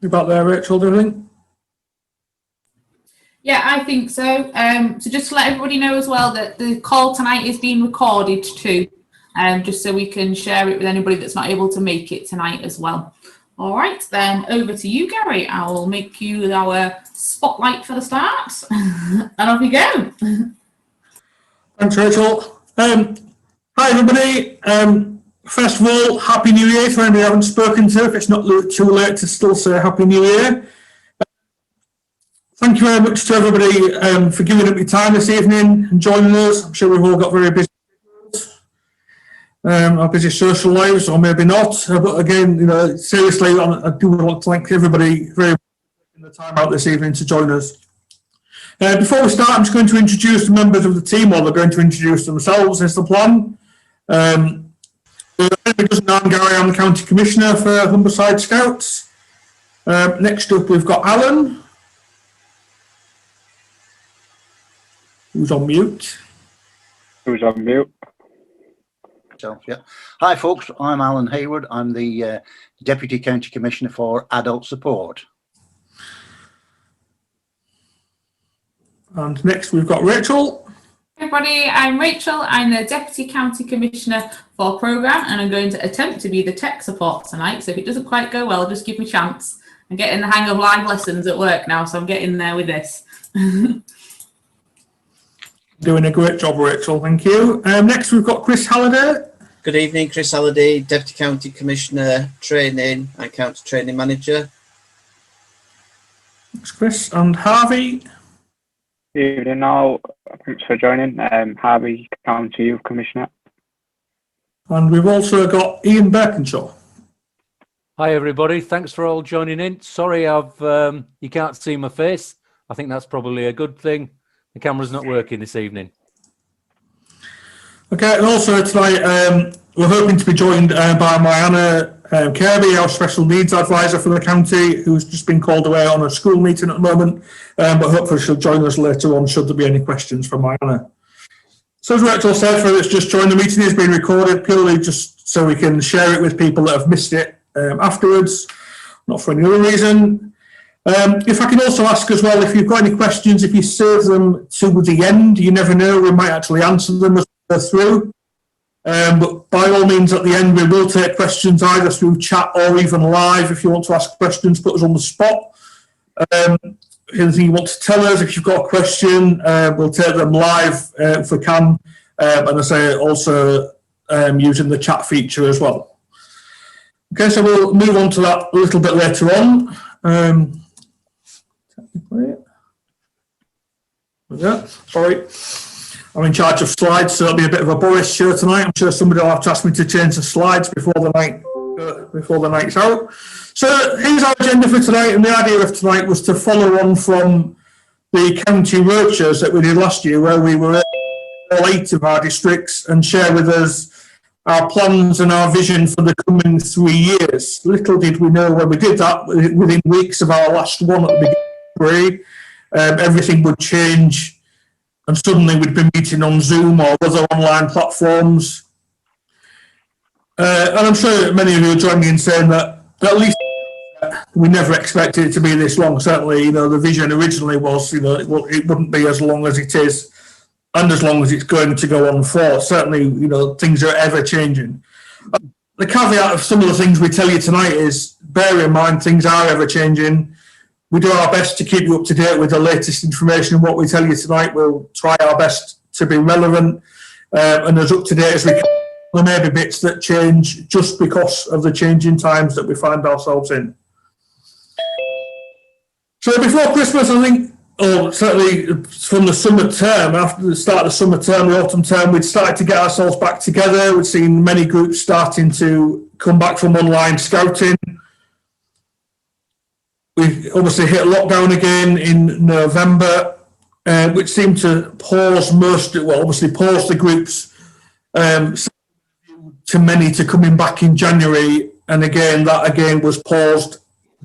About there, Rachel, do you think? Yeah, I think so. So just to let everybody know as well that the call tonight is being recorded too, just so we can share it with anybody that's not able to make it tonight as well. All right, then over to you, Gary. I will make you our spotlight for the start, and off you go. Thanks, Rachel. Hi, everybody. First of all, Happy New Year for anybody I haven't spoken to, if it's not too late to still say Happy New Year. Thank you very much to everybody for giving up your time this evening and joining us. I'm sure we've all got very busy our busy social lives, or maybe not. But again, seriously, I do want to thank everybody very much for taking the time out this evening to join us. Before we start, I'm just going to introduce the members of the team, or they're going to introduce themselves, is the plan. Anybody doesn't know, I'm Gary, I'm the County Commissioner for Humberside Scouts. Next up, we've got Alan, who's on mute. Yeah. Hi, folks. I'm Alan Hayward. I'm the Deputy County Commissioner for Adult Support. And next, we've got Rachel. Hey everybody, I'm Rachel. I'm the Deputy County Commissioner for Programme, and I'm going to attempt to be the tech support tonight. So if it doesn't quite go well, just give me a chance. I'm getting the hang of live lessons at work now, so I'm getting there with this. Doing a great job, Rachel. Thank you. Next, we've got Chris Halliday. Good evening, Chris Halliday, Deputy County Commissioner, Training and County Training Manager. Thanks, Chris. And Harvey. Good evening now. Thanks for joining. Harvey, County Youth Commissioner. And we've also got Ian Birkinshaw. Hi everybody, thanks for all joining in. Sorry you can't see my face. I think that's probably a good thing. The camera's not working this evening. Okay, and also tonight we're hoping to be joined by Mariana Kirby, our special needs advisor for the county, who's just been called away on a school meeting at the moment, but hopefully she'll join us later on should there be any questions from Mariana. So as Rachel said, for those just joined, the meeting is being recorded purely just so we can share it with people that have missed it afterwards, not for any other reason. If I can also ask as well, if you've got any questions, if you save them to the end, you never know, we might actually answer them as we go through. But by all means, at the end, we will take questions either through chat or even live. If you want to ask questions, put us on the spot. Anything you want to tell us, if you've got a question, we'll take them live if we can. And I say also using the chat feature as well. Okay, so we'll move on to that a little bit later on. Sorry, I'm in charge of slides, so it'll be a bit of a Boris show tonight. I'm sure somebody will have to ask me to change the slides before the night's out. So here's our agenda for tonight, and the idea of tonight was to follow on from the county roadshows that we did last year, where we were in all 8 of our districts and share with us our plans and our vision for the coming 3 years. Little did we know when we did that, within weeks of our last one at the beginning of 3, everything would change, and suddenly we'd be meeting on Zoom or other online platforms. And I'm sure many of you will join me in saying that at least we never expected it to be this long. Certainly, the vision originally was, it wouldn't be as long as it is, and as long as it's going to go on for. Certainly, things are ever changing. The caveat of some of the things we tell you tonight is, bear in mind, things are ever changing. We do our best to keep you up to date with the latest information. What we tell you tonight, we'll try our best to be relevant and as up to date as we can. There may be bits that change just because of the changing times that we find ourselves in. So before Christmas, I think, certainly from the summer term, after the start of the summer term, the autumn term, we'd started to get ourselves back together. We'd seen many groups starting to come back from online scouting. We obviously hit lockdown again in November, which seemed to pause pause the groups to many to coming back in January. And again, that again was paused.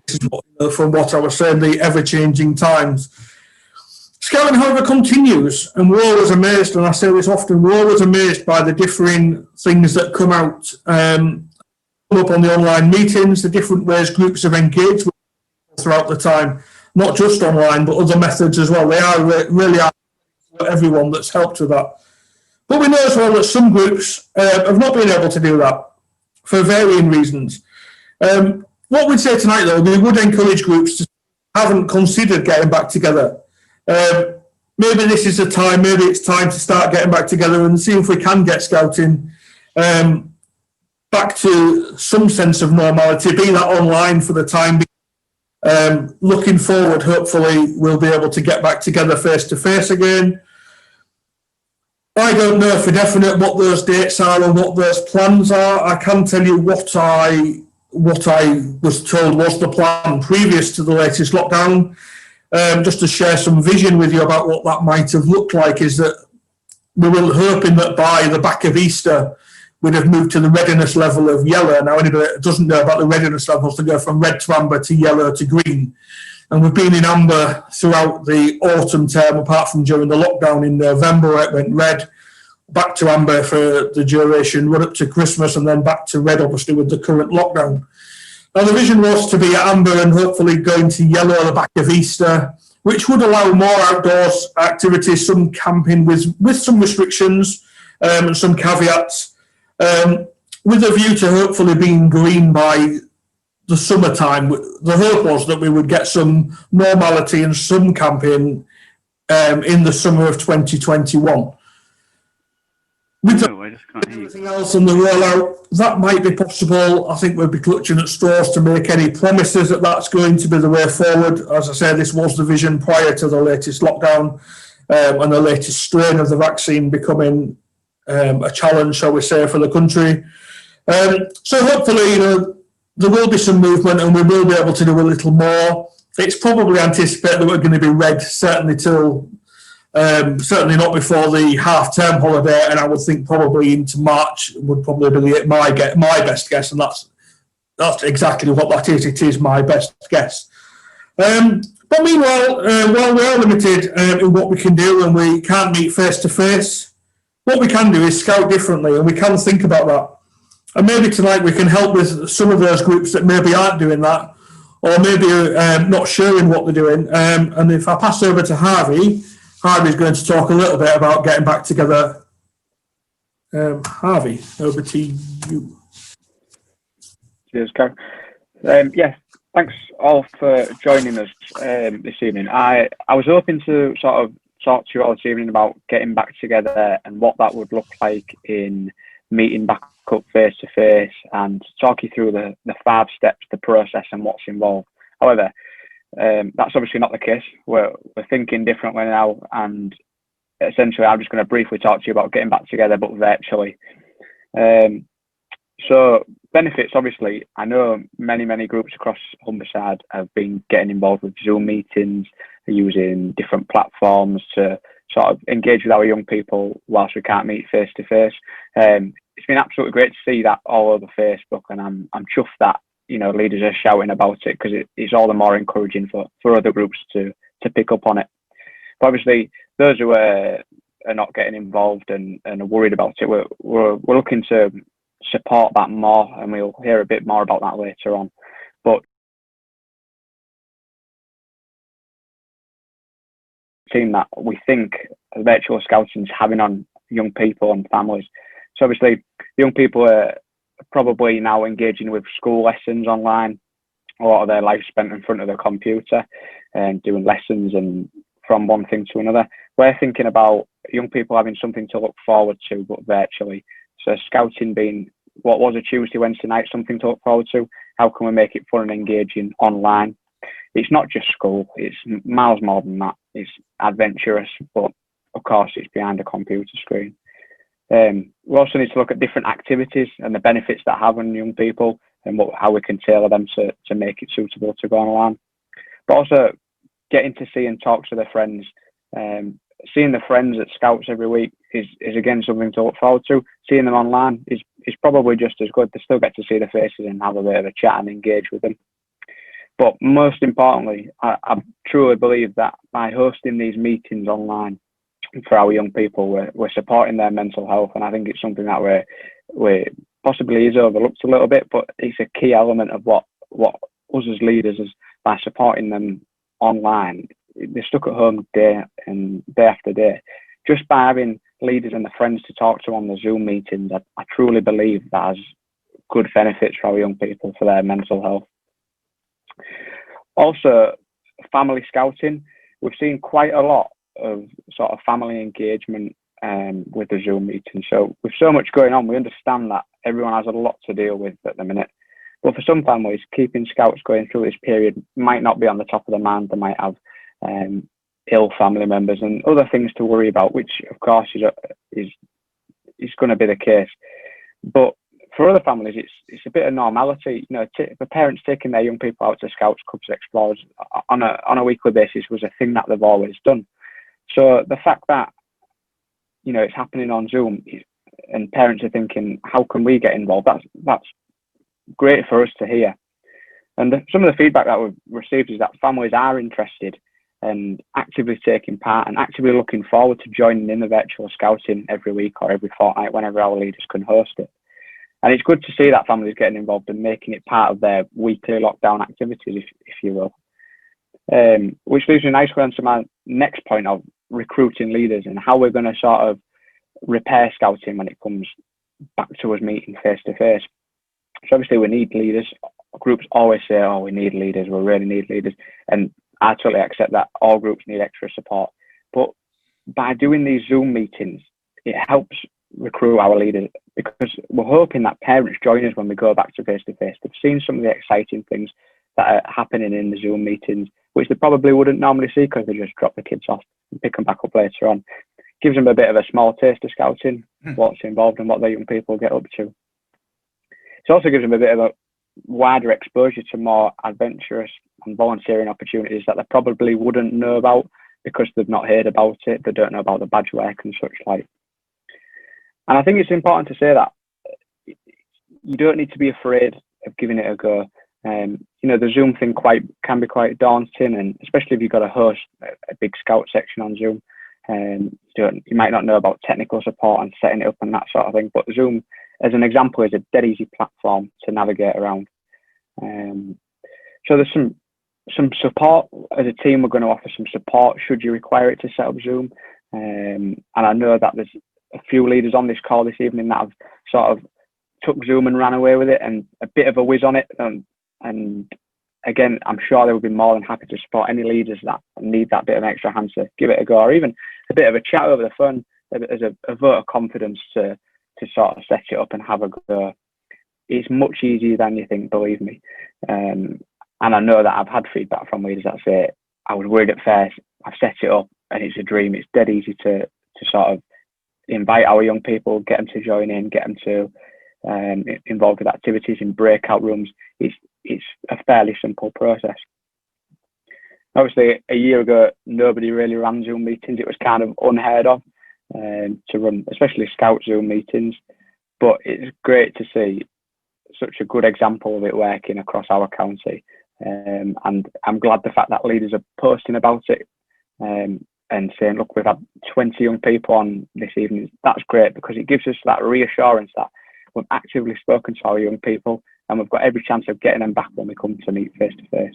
This is from what I was saying, the ever-changing times. Scouting, however, continues, and we're always amazed, and I say this often, we're always amazed by the differing things that come out up on the online meetings, the different ways groups have engaged with throughout the time, not just online, but other methods as well. They are really are for everyone that's helped with that. But we know as well that some groups have not been able to do that for varying reasons. What we'd say tonight, though, we would encourage groups to haven't considered getting back together. Maybe this is the time, maybe it's time to start getting back together and see if we can get scouting back to some sense of normality, be that online for the time being. Looking forward, hopefully, we'll be able to get back together face to face again. I don't know for definite what those dates are and what those plans are. I can tell you what I was told was the plan previous to the latest lockdown. Just to share some vision with you about what that might have looked like, is that we were hoping that by the back of Easter, we'd have moved to the readiness level of yellow. Now, anybody that doesn't know about the readiness levels, to go from red to amber to yellow to green. And we've been in amber throughout the autumn term, apart from during the lockdown in November, where it went red, back to amber for the duration, right up to Christmas, and then back to red, obviously, with the current lockdown. Now, the vision was to be at amber and hopefully going to yellow at the back of Easter, which would allow more outdoors activities, some camping with some restrictions and some caveats, with a view to hopefully being green by the summertime. The hope was that we would get some normality and some camping in the summer of 2021. With everything else on the rollout, that might be possible. I think we'll be clutching at straws to make any promises that that's going to be the way forward. As I said, this was the vision prior to the latest lockdown and the latest strain of the vaccine becoming a challenge, shall we say, for the country. So hopefully, there will be some movement and we will be able to do a little more. It's probably anticipated that we're going to be red certainly till certainly not before the half-term holiday, and I would think probably into March would probably be my best guess, and that's exactly what that is. It is my best guess. But meanwhile, while we are limited in what we can do and we can't meet face-to-face, what we can do is scout differently, and we can think about that. And maybe tonight we can help with some of those groups that maybe aren't doing that, or maybe not sharing what they're doing. And if I pass over to Harvey's going to talk a little bit about getting back together. Harvey, over to you. Cheers, Kev. Yes, thanks all for joining us this evening. I was hoping to sort of talk to you all this evening about getting back together and what that would look like in meeting back up face to face, and talk you through the 5 steps, the process and what's involved. However, that's obviously not the case. We're thinking differently now, and essentially I'm just going to briefly talk to you about getting back together but virtually. So benefits, obviously, I know many groups across Humberside have been getting involved with Zoom meetings, using different platforms to sort of engage with our young people whilst we can't meet face to face. It's been absolutely great to see that all over Facebook, and I'm chuffed that leaders are shouting about it, because it's all the more encouraging for other groups to pick up on it. But obviously, those who are not getting involved and are worried about it, we're looking to support that more, and we'll hear a bit more about that later on. But seeing that we think virtual scouting is having on young people and families. So obviously, young people are probably now engaging with school lessons online, a lot of their life spent in front of the computer and doing lessons and from one thing to another. We're thinking about young people having something to look forward to, but virtually. So scouting being what was a Tuesday, Wednesday night, something to look forward to. How can we make it fun and engaging online? It's not just school, it's miles more than that. It's adventurous, but of course it's behind a computer screen. We also need to look at different activities and the benefits that have on young people, and how we can tailor them to make it suitable to go online. But also getting to see and talk to their friends. Seeing the friends at Scouts every week is again something to look forward to. Seeing them online is probably just as good. They still get to see their faces and have a bit of a chat and engage with them. But most importantly, I truly believe that by hosting these meetings online for our young people, we're supporting their mental health, and I think it's something that we possibly is overlooked a little bit, but it's a key element of what us as leaders, as by supporting them online. They're stuck at home day after day. Just by having leaders and the friends to talk to on the Zoom meetings, I truly believe that has good benefits for our young people for their mental health. Also, family scouting. We've seen quite a lot of sort of family engagement with the Zoom meeting. So with so much going on, we understand that everyone has a lot to deal with at the minute. But for some families, keeping scouts going through this period might not be on the top of their mind. They might have ill family members and other things to worry about, which of course is going to be the case. But for other families, it's a bit of normality. You know, the parents taking their young people out to scouts, clubs, explorers on a weekly basis was a thing that they've always done. So the fact that, you know, it's happening on Zoom and parents are thinking, how can we get involved? That's great for us to hear. And some of the feedback that we've received is that families are interested and actively taking part and actively looking forward to joining in the virtual scouting every week or every fortnight whenever our leaders can host it. And it's good to see that families getting involved and making it part of their weekly lockdown activities, if you will. Which leads me nicely on to my next point of recruiting leaders and how we're going to sort of repair scouting when it comes back to us meeting face to face. So obviously we need leaders. Groups always say, oh, we need leaders, we really need leaders. And I totally accept that all groups need extra support. But by doing these Zoom meetings, it helps recruit our leaders because we're hoping that parents join us when we go back to face-to-face. They've seen some of the exciting things that are happening in the Zoom meetings, which they probably wouldn't normally see because they just drop the kids off and pick them back up later on. Gives them a bit of a small taste of scouting, what's involved and what the young people get up to. It also gives them a bit of a wider exposure to more adventurous and volunteering opportunities that they probably wouldn't know about because they've not heard about it. They don't know about the badge work and such like. And I think it's important to say that you don't need to be afraid of giving it a go. You know, the Zoom thing can be quite daunting, and especially if you've got to host a big scout section on Zoom. You might not know about technical support and setting it up and that sort of thing, but Zoom, as an example, is a dead easy platform to navigate around. So there's some support. As a team, we're going to offer some support should you require it to set up Zoom. And I know that there's a few leaders on this call this evening that have sort of took Zoom and ran away with it and a bit of a whiz on it. And again, I'm sure they would be more than happy to support any leaders that need that bit of extra hand to give it a go, or even a bit of a chat over the phone as a vote of confidence to sort of set it up and have a go. It's much easier than you think, believe me. And I know that I've had feedback from leaders that say, I was worried at first, I've set it up and it's a dream. It's dead easy to sort of invite our young people, get them to join in, get them to involved with activities in breakout rooms. It's a fairly simple process. Obviously, a year ago, nobody really ran Zoom meetings. It was kind of unheard of to run, especially Scout Zoom meetings. But it's great to see such a good example of it working across our county. And I'm glad the fact that leaders are posting about it and saying, look, we've had 20 young people on this evening. That's great because it gives us that reassurance that we've actively spoken to our young people and we've got every chance of getting them back when we come to meet face to face.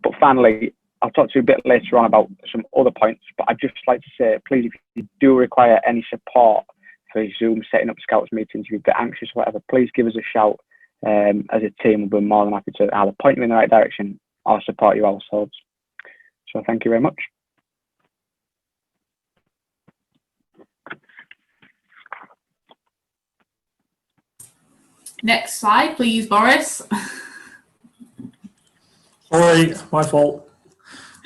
But finally, I'll talk to you a bit later on about some other points, but I'd just like to say, please, if you do require any support for Zoom setting up Scouts meetings, if you get anxious or whatever, please give us a shout. As a team, we'll be more than happy to either point you in the right direction or support you ourselves. So thank you very much. Next slide, please, Boris. Sorry, my fault.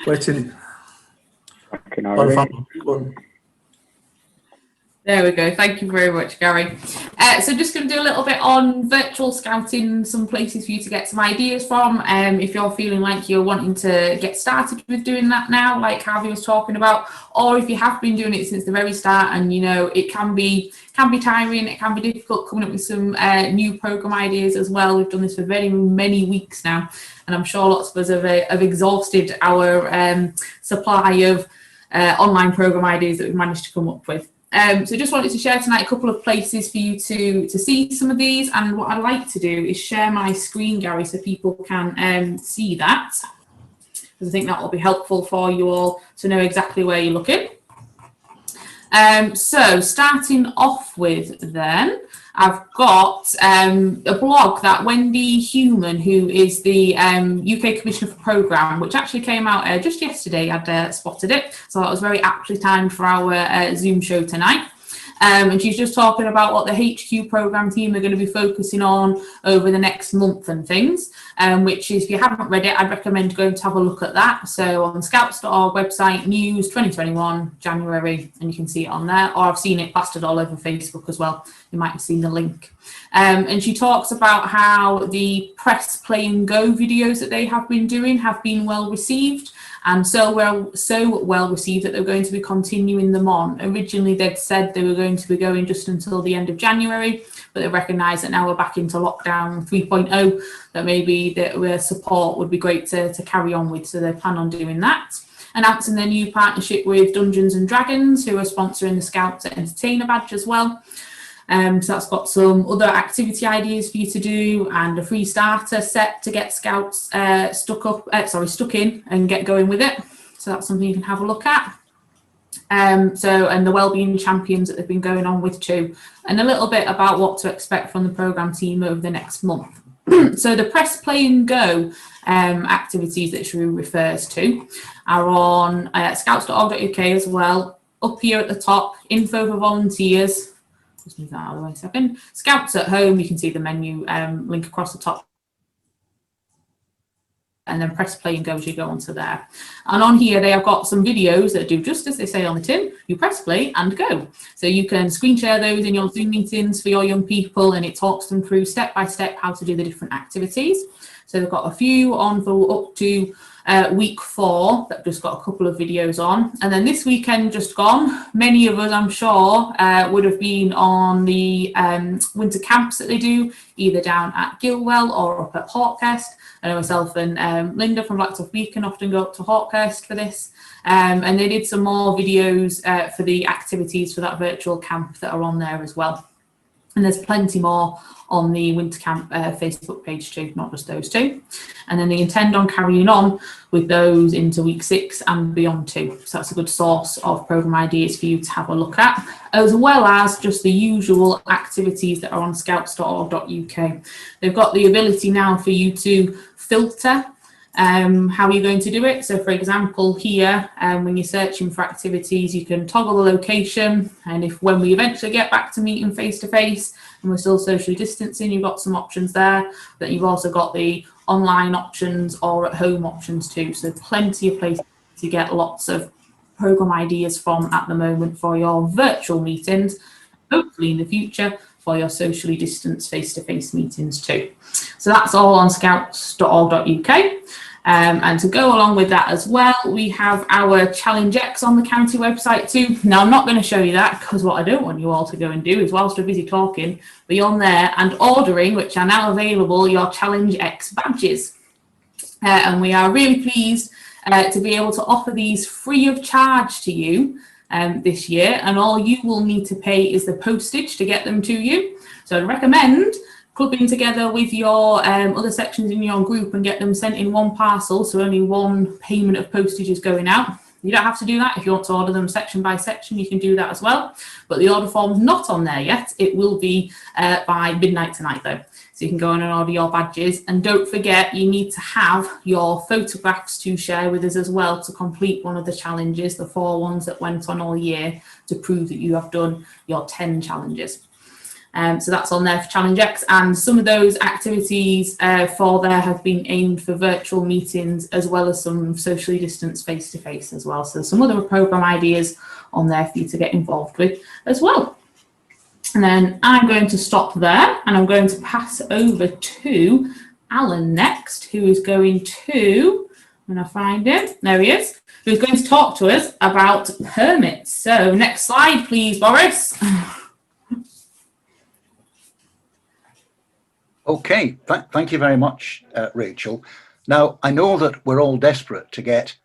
Waiting. There we go. Thank you very much, Gary. So just going to do a little bit on virtual scouting, some places for you to get some ideas from. If you're feeling like you're wanting to get started with doing that now, like Harvey was talking about, or if you have been doing it since the very start and you know it can be tiring, it can be difficult coming up with some new program ideas as well. We've done this for very many weeks now, and I'm sure lots of us have exhausted our supply of online program ideas that we've managed to come up with. So just wanted to share tonight a couple of places for you to see some of these, and what I'd like to do is share my screen, Gary, so people can see that. because I think that will be helpful for you all to know exactly where you're looking. So starting off with then, I've got a blog that Wendy Human, who is the UK Commissioner for Programme, which actually came out just yesterday, I'd spotted it. So that was very aptly timed for our Zoom show tonight. And she's just talking about what the HQ programme team are going to be focusing on over the next month and things, which is, if you haven't read it, I'd recommend going to have a look at that. So on the scouts.org website, news 2021, January, and you can see it on there, or I've seen it plastered all over Facebook as well. You might have seen the link. And she talks about how the press play and go videos that they have been doing have been well received. And so well received that they're going to be continuing them on. Originally, they'd said they were going to be going just until the end of January, but they recognise that now we're back into lockdown 3.0, that maybe their support would be great to carry on with. So they plan on doing that. Announcing their new partnership with Dungeons and Dragons, who are sponsoring the Scouts Entertainer badge as well. So that's got some other activity ideas for you to do, and a free starter set to get Scouts stuck in and get going with it. So that's something you can have a look at. And the wellbeing champions that they've been going on with too, and a little bit about what to expect from the programme team over the next month. So the press play and go activities that she refers to are on scouts.org.uk as well. Up here at the top, info for volunteers. Just move that out of the way a second. Scouts at home, you can see the menu link across the top. And then press play and go as you go onto there. And on here, they have got some videos that do just as they say on the tin. You press play and go. So you can screen share those in your Zoom meetings for your young people, and it talks them through step by step how to do the different activities. So they've got a few on for up to week 4 that just got a couple of videos on. And then this weekend just gone, many of us, I'm sure, would have been on the winter camps that they do, either down at Gilwell or up at Hawkhurst. I know myself and Linda from Blacktop Beacon often go up to Hawkhurst for this. And they did some more videos for the activities for that virtual camp that are on there as well. And there's plenty more on the Winter Camp Facebook page too, not just those two. And then they intend on carrying on with those into week 6 and beyond too. So that's a good source of programme ideas for you to have a look at, as well as just the usual activities that are on scouts.org.uk. They've got the ability now for you to filter how you're going to do it. So for example, here, when you're searching for activities, you can toggle the location, and when we eventually get back to meeting face to face and we're still socially distancing, you've got some options there, but you've also got the online options or at home options too. So plenty of places to get lots of programme ideas from at the moment for your virtual meetings, hopefully in the future for your socially distanced face-to-face meetings too. So that's all on scouts.org.uk. And to go along with that as well, we have our Challenge X on the county website too. Now, I'm not going to show you that, because what I don't want you all to go and do is, whilst we're busy talking, be on there and ordering, which are now available, your Challenge X badges. And we are really pleased to be able to offer these free of charge to you this year. And all you will need to pay is the postage to get them to you. So I'd recommend clubbing together with your other sections in your group and get them sent in one parcel, so only one payment of postage is going out. You don't have to do that. If you want to order them section by section, you can do that as well. But the order form's not on there yet. It will be by midnight tonight though. So you can go on and order your badges. And don't forget, you need to have your photographs to share with us as well to complete one of the challenges, the 4 ones that went on all year, to prove that you have done your 10 challenges. So that's on there for Challenge X, and some of those activities for there have been aimed for virtual meetings, as well as some socially distanced face-to-face as well. So some other programme ideas on there for you to get involved with as well. And then I'm going to stop there, and I'm going to pass over to Alan next, who is going to, when I find him, there he is, who's going to talk to us about permits. So next slide, please, Boris. Okay, thank you very much, Rachel. Now, I know that we're all desperate to get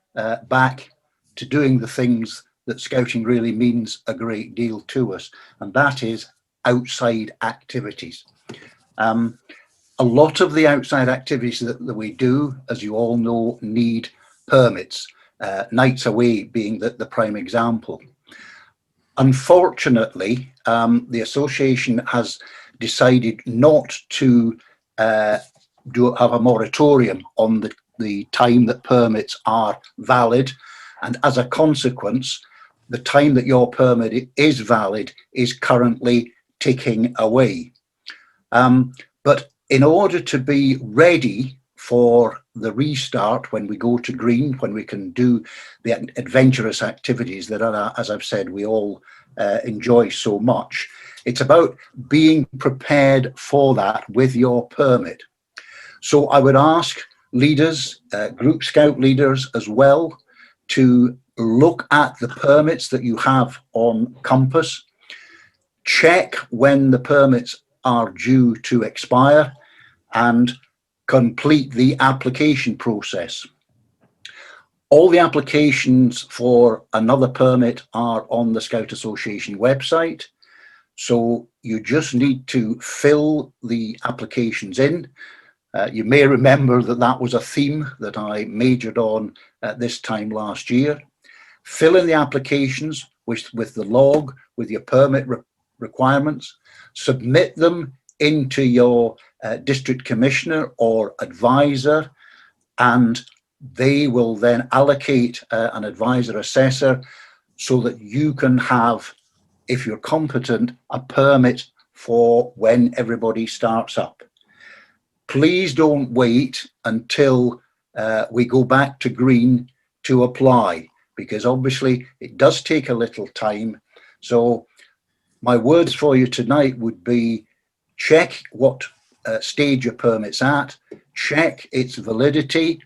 back to doing the things that Scouting really means a great deal to us, and that is outside activities. A lot of the outside activities that we do, as you all know, need permits, nights away being the prime example. Unfortunately, the association has decided not to have a moratorium on the time that permits are valid, and as a consequence, the time that your permit is valid is currently ticking away. But in order to be ready for the restart, when we go to green, when we can do the adventurous activities that are, as I've said, we all enjoy so much, it's about being prepared for that with your permit. So I would ask leaders, Group Scout leaders as well, to look at the permits that you have on Compass, check when the permits are due to expire, and complete the application process. All the applications for another permit are on the Scout Association website, so you just need to fill the applications in. You may remember that that was a theme that I majored on at this time last year. Fill in the applications with the log, with your permit requirements, submit them into your district commissioner or advisor, and they will then allocate an advisor assessor so that you can have, if you're competent, a permit for when everybody starts up. Please don't wait until we go back to green to apply, because obviously it does take a little time. So my words for you tonight would be, check what stage your permit's at, check its validity,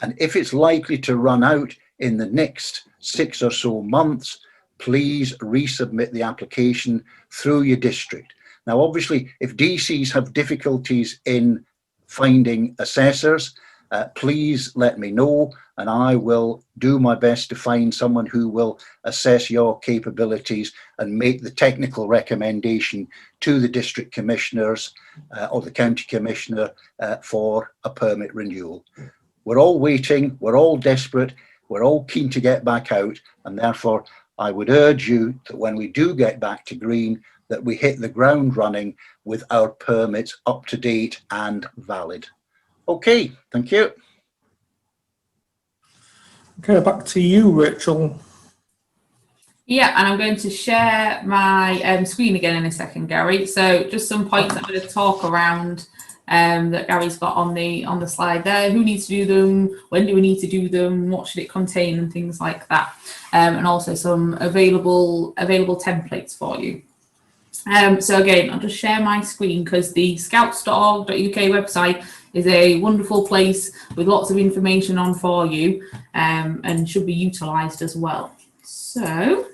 and if it's likely to run out in the next 6 or so months, please resubmit the application through your district. Now, obviously, if DCs have difficulties in finding assessors, please let me know, and I will do my best to find someone who will assess your capabilities and make the technical recommendation to the district commissioners or the county commissioner for a permit renewal. We're all waiting, we're all desperate, we're all keen to get back out, and therefore I would urge you that when we do get back to green, that we hit the ground running with our permits up to date and valid. Okay, thank you. Okay, back to you, Rachel. Yeah, and I'm going to share my screen again in a second, Gary. So just some points I'm going to talk around that Gary's got on the slide there. Who needs to do them? When do we need to do them? What should it contain? And things like that. And also some available templates for you. So again, I'll just share my screen because the scouts.org.uk website is a wonderful place with lots of information on for you and should be utilised as well. So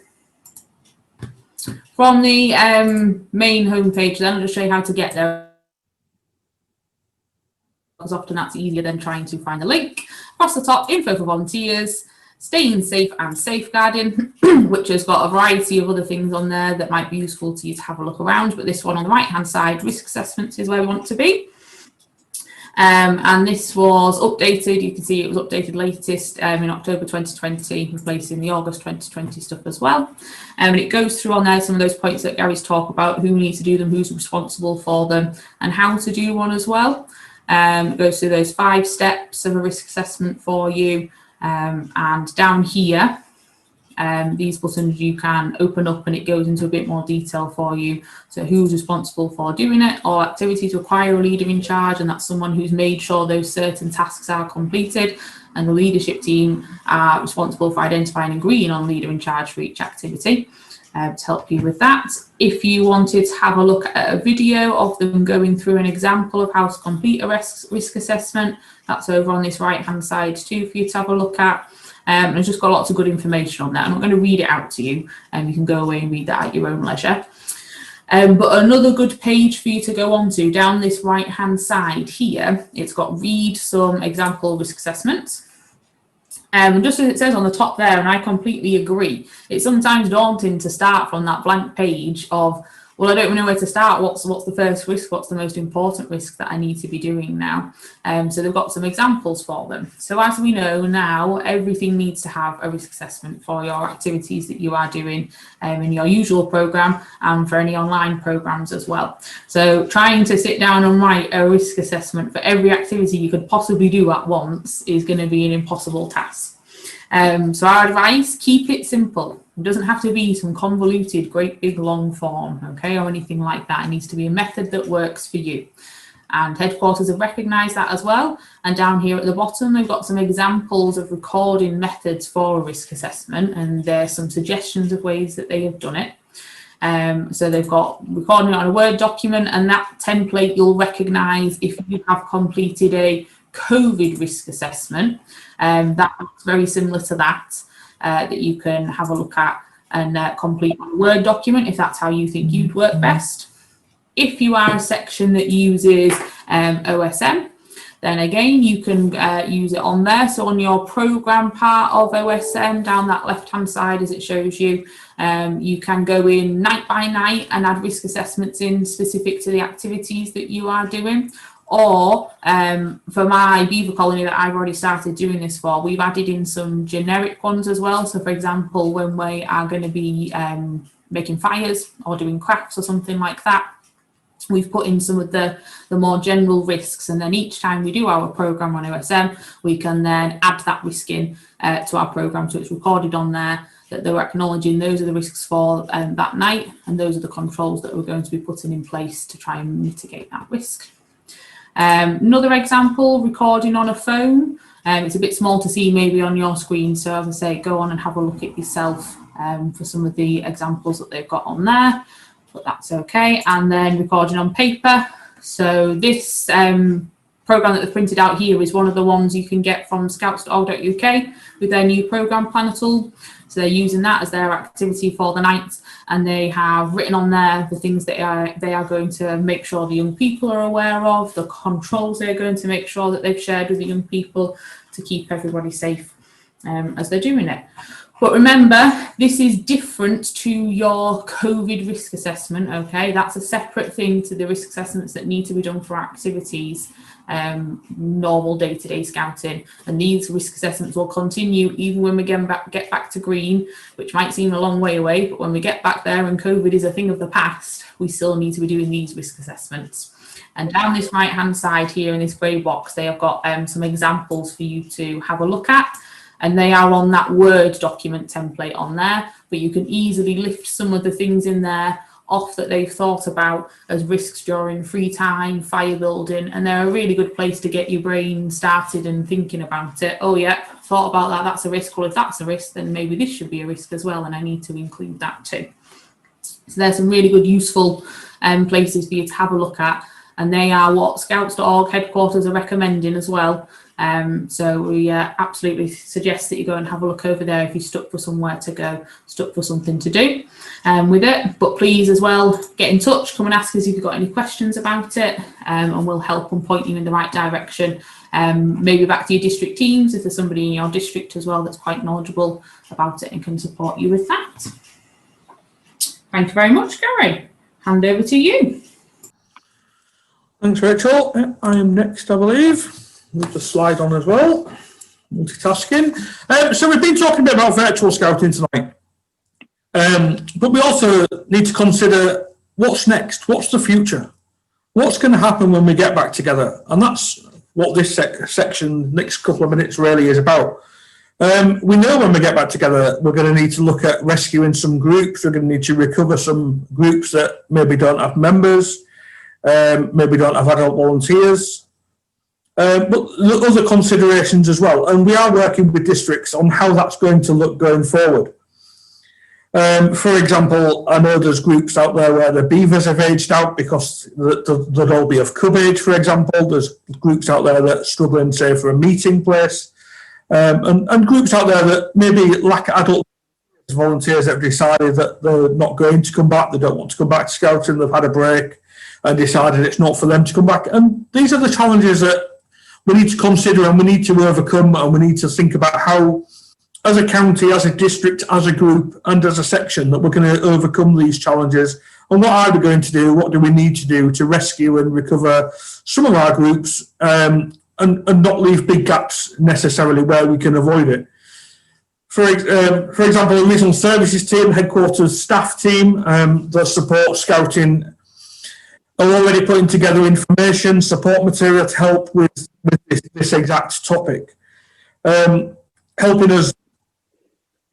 from the main homepage, then I'll just show you how to get there, because often that's easier than trying to find a link. Across the top, info for volunteers, staying safe and safeguarding, which has got a variety of other things on there that might be useful to you to have a look around. But this one on the right hand side, risk assessments, is where we want to be. And this was updated. You can see it was updated latest in October 2020, replacing the August 2020 stuff as well. And it goes through on there some of those points that Gary's talked about, who needs to do them, who's responsible for them, and how to do one as well. It goes through those 5 steps of a risk assessment for you. And down here, these buttons you can open up and it goes into a bit more detail for you. So who's responsible for doing it, or activities require a leader in charge, and that's someone who's made sure those certain tasks are completed, and the leadership team are responsible for identifying and agreeing on leader in charge for each activity to help you with that. If you wanted to have a look at a video of them going through an example of how to complete a risk assessment, that's over on this right hand side too for you to have a look at. And it's just got lots of good information on that. I'm not going to read it out to you, and you can go away and read that at your own leisure. But another good page for you to go on to, down this right hand side here, it's got read some example risk assessments. Just as it says on the top there, and I completely agree, it's sometimes daunting to start from that blank page of well, I don't know where to start. What's the first risk? What's the most important risk that I need to be doing now? So they've got some examples for them. So as we know now, everything needs to have a risk assessment for your activities that you are doing in your usual programme and for any online programmes as well. So trying to sit down and write a risk assessment for every activity you could possibly do at once is going to be an impossible task. So our advice, keep it simple. It doesn't have to be some convoluted, great big long form, okay, or anything like that. It needs to be a method that works for you. And headquarters have recognised that as well. And down here at the bottom, they've got some examples of recording methods for a risk assessment, and there's some suggestions of ways that they have done it. So they've got recording it on a Word document, and that template you'll recognise if you have completed a COVID risk assessment. That's very similar to that you can have a look at and complete on a Word document if that's how you think you'd work best. If you are a section that uses OSM, then again you can use it on there. So on your programme part of OSM, down that left hand side as it shows you, you can go in night by night and add risk assessments in specific to the activities that you are doing. Or for my beaver colony that I've already started doing this for, we've added in some generic ones as well. So for example, when we are going to be making fires or doing crafts or something like that, we've put in some of the more general risks, and then each time we do our programme on OSM, we can then add that risk in to our programme, so it's recorded on there that they're acknowledging those are the risks for that night, and those are the controls that we're going to be putting in place to try and mitigate that risk. Another example, recording on a phone. It's a bit small to see maybe on your screen, so as I say, go on and have a look at yourself for some of the examples that they've got on there, but that's okay. And then recording on paper. So this programme that they've printed out here is one of the ones you can get from scouts.org.uk with their new programme planner tool. So they're using that as their activity for the night, and they have written on there the things that they are going to make sure the young people are aware of, the controls they're going to make sure that they've shared with the young people to keep everybody safe as they're doing it. But remember, this is different to your COVID risk assessment, okay? That's a separate thing to the risk assessments that need to be done for activities, normal day-to-day scouting. And these risk assessments will continue even when we get back to green, which might seem a long way away, but when we get back there and COVID is a thing of the past, we still need to be doing these risk assessments. And down this right-hand side here in this grey box, they have got some examples for you to have a look at. And they are on that Word document template on there, but you can easily lift some of the things in there off that they've thought about as risks during free time, fire building, and they're a really good place to get your brain started and thinking about it. Oh yeah, thought about that, that's a risk. Well, if that's a risk, then maybe this should be a risk as well, and I need to include that too. So there's some really good useful places for you to have a look at, and they are what Scouts.org headquarters are recommending as well. So we absolutely suggest that you go and have a look over there if you're stuck for somewhere to go, stuck for something to do with it. But please as well, get in touch, come and ask us if you've got any questions about it, and we'll help and point you in the right direction. Maybe back to your district teams if there's somebody in your district as well that's quite knowledgeable about it and can support you with that. Thank you very much, Gary. Hand over to you. Thanks, Rachel. I am next, I believe. Move the slide on as well. Multitasking. So we've been talking a bit about virtual scouting tonight, but we also need to consider what's next. What's the future? What's going to happen when we get back together? And that's what this section, next couple of minutes, really is about. We know when we get back together, we're going to need to look at rescuing some groups. We're going to need to recover some groups that maybe don't have members, maybe don't have adult volunteers. But other considerations as well. And we are working with districts on how that's going to look going forward. For example, I know there's groups out there where the beavers have aged out because they'd all be of cub age, for example. There's groups out there that are struggling, say, for a meeting place. And groups out there that maybe lack adult volunteers that have decided that they're not going to come back. They don't want to come back to scouting. They've had a break and decided it's not for them to come back. And these are the challenges that we need to consider and we need to overcome, and we need to think about how, as a county, as a district, as a group and as a section, that we're going to overcome these challenges And what are we going to do? What do we need to do to rescue and recover some of our groups and not leave big gaps necessarily where we can avoid it? For example, the regional services team, headquarters staff team that support scouting are already putting together information, support material to help with this exact topic, helping us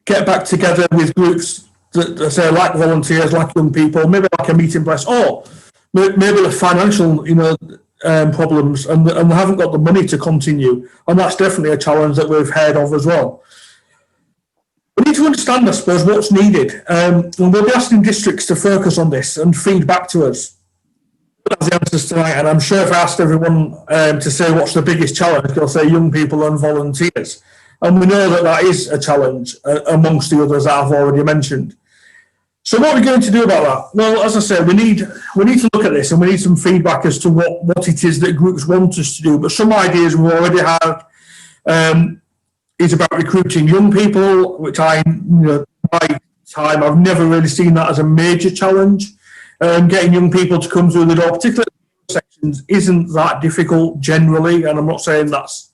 get back together with groups that say like volunteers, like young people, maybe like a meeting place, or maybe the financial, problems, and they haven't got the money to continue, and that's definitely a challenge that we've heard of as well. We need to understand, I suppose, what's needed, and we'll be asking districts to focus on this and feed back to us. That's the answers tonight, and I'm sure if I asked everyone to say what's the biggest challenge, they'll say young people and volunteers, and we know that is a challenge amongst the others that I've already mentioned. So what are we going to do about that? Well, as I said, we need to look at this, and we need some feedback as to what it is that groups want us to do. But some ideas we've already had is about recruiting young people, which my time, I've never really seen that as a major challenge. Getting young people to come through the door, particularly sections, isn't that difficult generally, and I'm not saying that's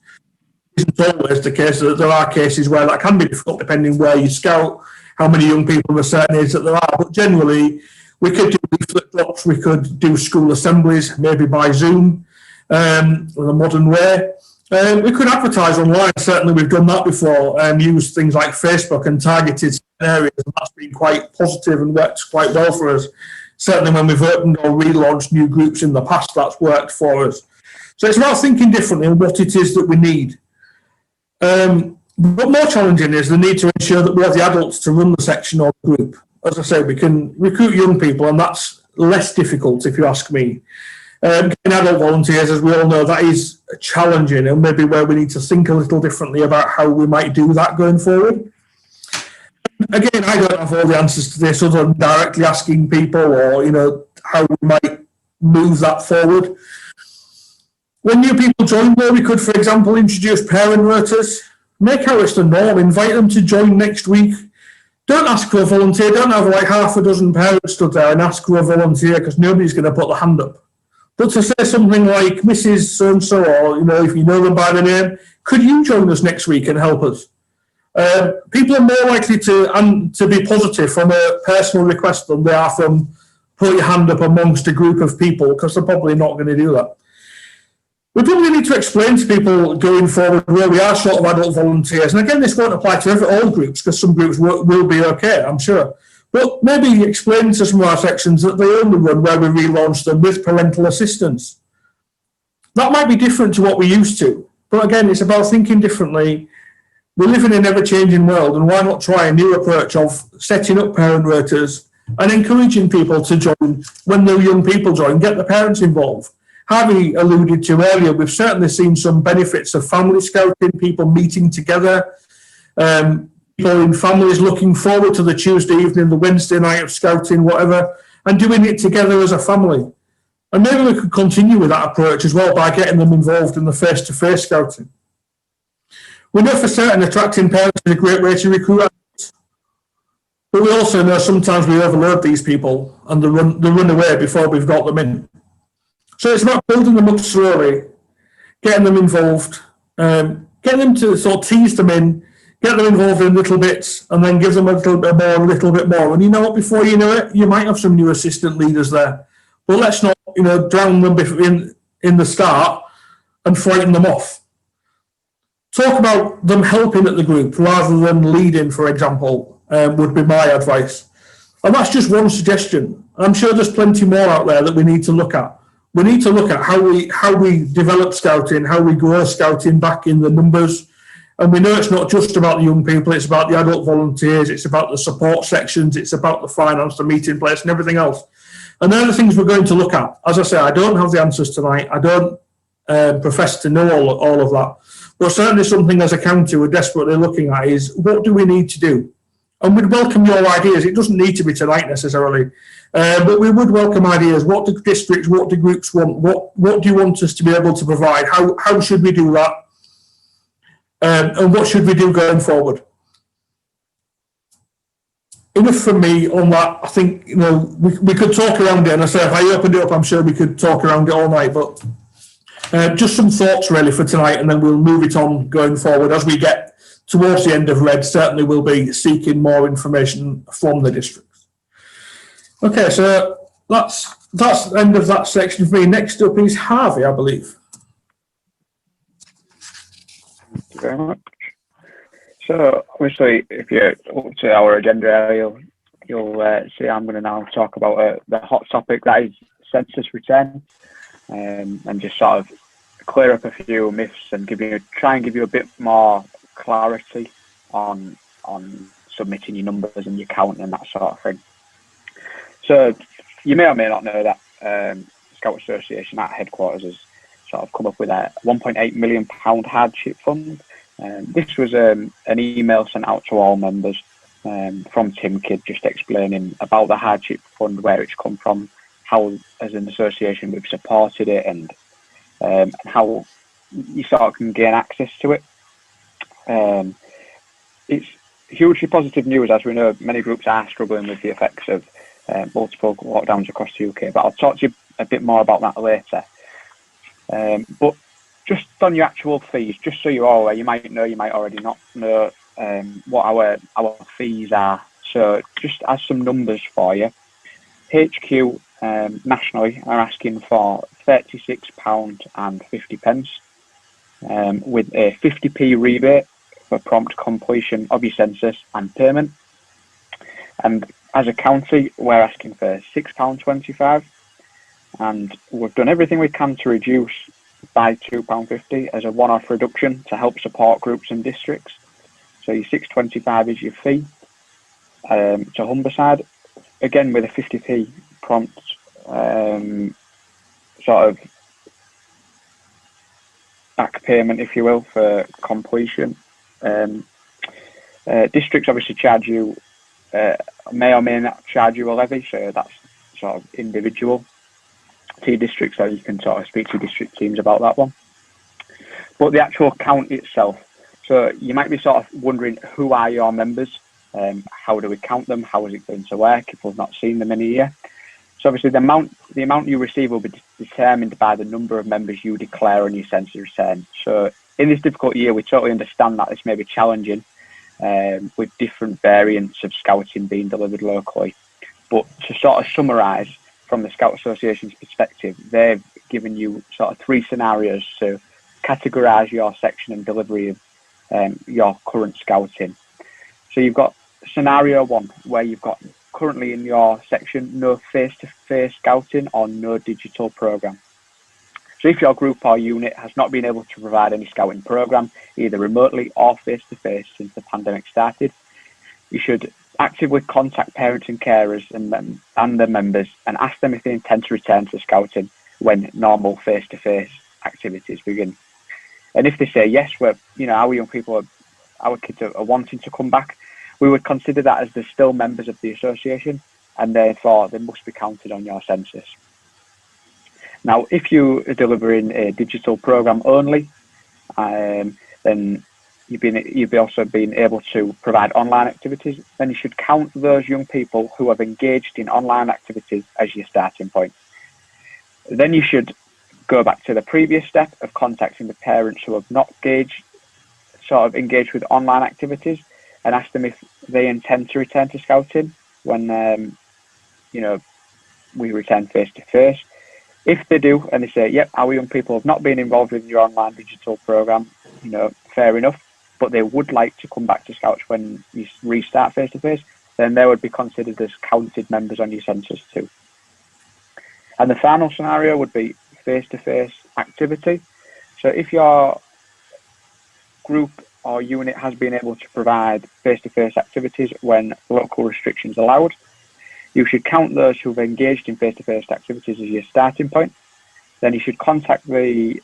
isn't always the case. There are cases where that can be difficult depending where you scout, how many young people of a certain age that there are, but generally we could do leaflet drops, we could do school assemblies, maybe by Zoom, in a modern way. We could advertise online, certainly we've done that before, use things like Facebook and targeted areas, and that's been quite positive and worked quite well for us. Certainly when we've opened or relaunched new groups in the past, that's worked for us. So it's about thinking differently on what it is that we need. But more challenging is the need to ensure that we have the adults to run the section or group. As I say, we can recruit young people, and that's less difficult if you ask me. Getting adult volunteers, as we all know, that is challenging, and maybe where we need to think a little differently about how we might do that going forward. Again, I don't have all the answers to this other than directly asking people or, how we might move that forward. When new people join, though, we could, for example, introduce parent rotas, make how it's the norm, invite them to join next week. Don't ask for a volunteer, don't have like half a dozen parents stood there and ask for a volunteer because nobody's going to put their hand up. But to say something like, Mrs. So-and-so, or, if you know them by the name, could you join us next week and help us? People are more likely to be positive from a personal request than they are from put your hand up amongst a group of people, because they're probably not going to do that. We probably need to explain to people going forward where we are short of adult volunteers. And again, this won't apply to all groups, because some groups will be okay, I'm sure. But maybe explain to some of our sections that they only run where we relaunch them with parental assistance. That might be different to what we used to. But again, it's about thinking differently. We live in an ever-changing world, and why not try a new approach of setting up parent rotas and encouraging people to join when the young people join, get the parents involved. Harvey alluded to earlier, we've certainly seen some benefits of family scouting, people meeting together, people in families looking forward to the Tuesday evening, the Wednesday night of scouting, whatever, and doing it together as a family. And maybe we could continue with that approach as well by getting them involved in the face-to-face scouting. We know for certain attracting parents is a great way to recruit adults, but we also know sometimes we overload these people and they run away before we've got them in. So it's about building them up slowly, getting them involved, getting them to sort of tease them in, get them involved in little bits, and then give them a little bit more. And you know what, before you know it, you might have some new assistant leaders there. But let's not, drown them in the start and frighten them off. Talk about them helping at the group rather than leading, for example, would be my advice. And that's just one suggestion. I'm sure there's plenty more out there that we need to look at. We need to look at how we develop scouting, how we grow scouting back in the numbers. And we know it's not just about the young people, it's about the adult volunteers, it's about the support sections, it's about the finance, the meeting place and everything else. And they're the things we're going to look at. As I say, I don't have the answers tonight. I don't profess to know all of that. But certainly something as a county we're desperately looking at is what do we need to do? And we'd welcome your ideas. It doesn't need to be tonight necessarily, but we would welcome ideas. What do districts, what do groups want? What do you want us to be able to provide? How should we do that? And what should we do going forward? enough from me on that. I think, we could talk around it, and I say if I opened it up, I'm sure we could talk around it all night, but just some thoughts really for tonight, and then we'll move it on going forward. As we get towards the end of Red, certainly we'll be seeking more information from the districts. Okay, so that's the end of that section for me. Next up is Harvey, I believe. Thank you very much. So obviously, if you look to our agenda area, you'll see I'm going to now talk about the hot topic, that is census return, and just sort of clear up a few myths and try and give you a bit more clarity on submitting your numbers and your count and that sort of thing. So you may or may not know that Scout Association at headquarters has sort of come up with a £1.8 million hardship fund. This was an email sent out to all members from Tim Kidd, just explaining about the hardship fund, where it's come from, how as an association we've supported it, and how you sort of can gain access to it. It's hugely positive news, as we know many groups are struggling with the effects of multiple lockdowns across the UK, but I'll talk to you a bit more about that later. But just on your actual fees, just so you're all aware, you might know, you might already not know what our fees are. So just as some numbers for you, HQ nationally are asking for £36.50 with a 50p rebate for prompt completion of your census and payment. And as a county, we're asking for £6.25, and we've done everything we can to reduce by £2.50 as a one-off reduction to help support groups and districts. So your £6.25 is your fee to Humberside, again with a 50p prompt sort of back payment, if you will, for completion. Districts obviously charge you, may or may not charge you a levy, so that's sort of individual to your district, so you can sort of speak to your district teams about that one. But the actual count itself, so you might be sort of wondering, who are your members? How do we count them? How is it going to work if we've not seen them in a year? So obviously the amount you receive will be determined by the number of members you declare on your census return. So in this difficult year, we totally understand that this may be challenging with different variants of scouting being delivered locally. But to sort of summarise from the Scout Association's perspective, they've given you sort of three scenarios to categorise your section and delivery of your current scouting. So you've got scenario one, where you've got currently in your section no face-to-face scouting or no digital programme. So if your group or unit has not been able to provide any scouting programme, either remotely or face-to-face since the pandemic started, you should actively contact parents and carers and their members and ask them if they intend to return to scouting when normal face-to-face activities begin. And if they say yes, our young people, our kids are wanting to come back, we would consider that as they're still members of the association, and therefore they must be counted on your census. Now, if you are delivering a digital programme only, then you've also been able to provide online activities, then you should count those young people who have engaged in online activities as your starting point. Then you should go back to the previous step of contacting the parents who have not engaged with online activities and ask them if they intend to return to scouting when we return face-to-face. If they do and they say, yep, our young people have not been involved in your online digital programme, fair enough, but they would like to come back to Scouts when you restart face-to-face, then they would be considered as counted members on your census too. And the final scenario would be face-to-face activity. So if your group or unit has been able to provide face-to-face activities when local restrictions allowed, you should count those who've engaged in face-to-face activities as your starting point. Then you should contact the